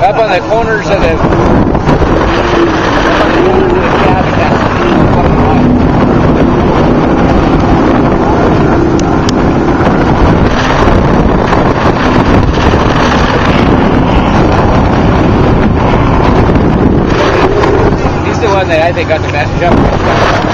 Up on the corners of the cabin. He's the one that I think got the message up.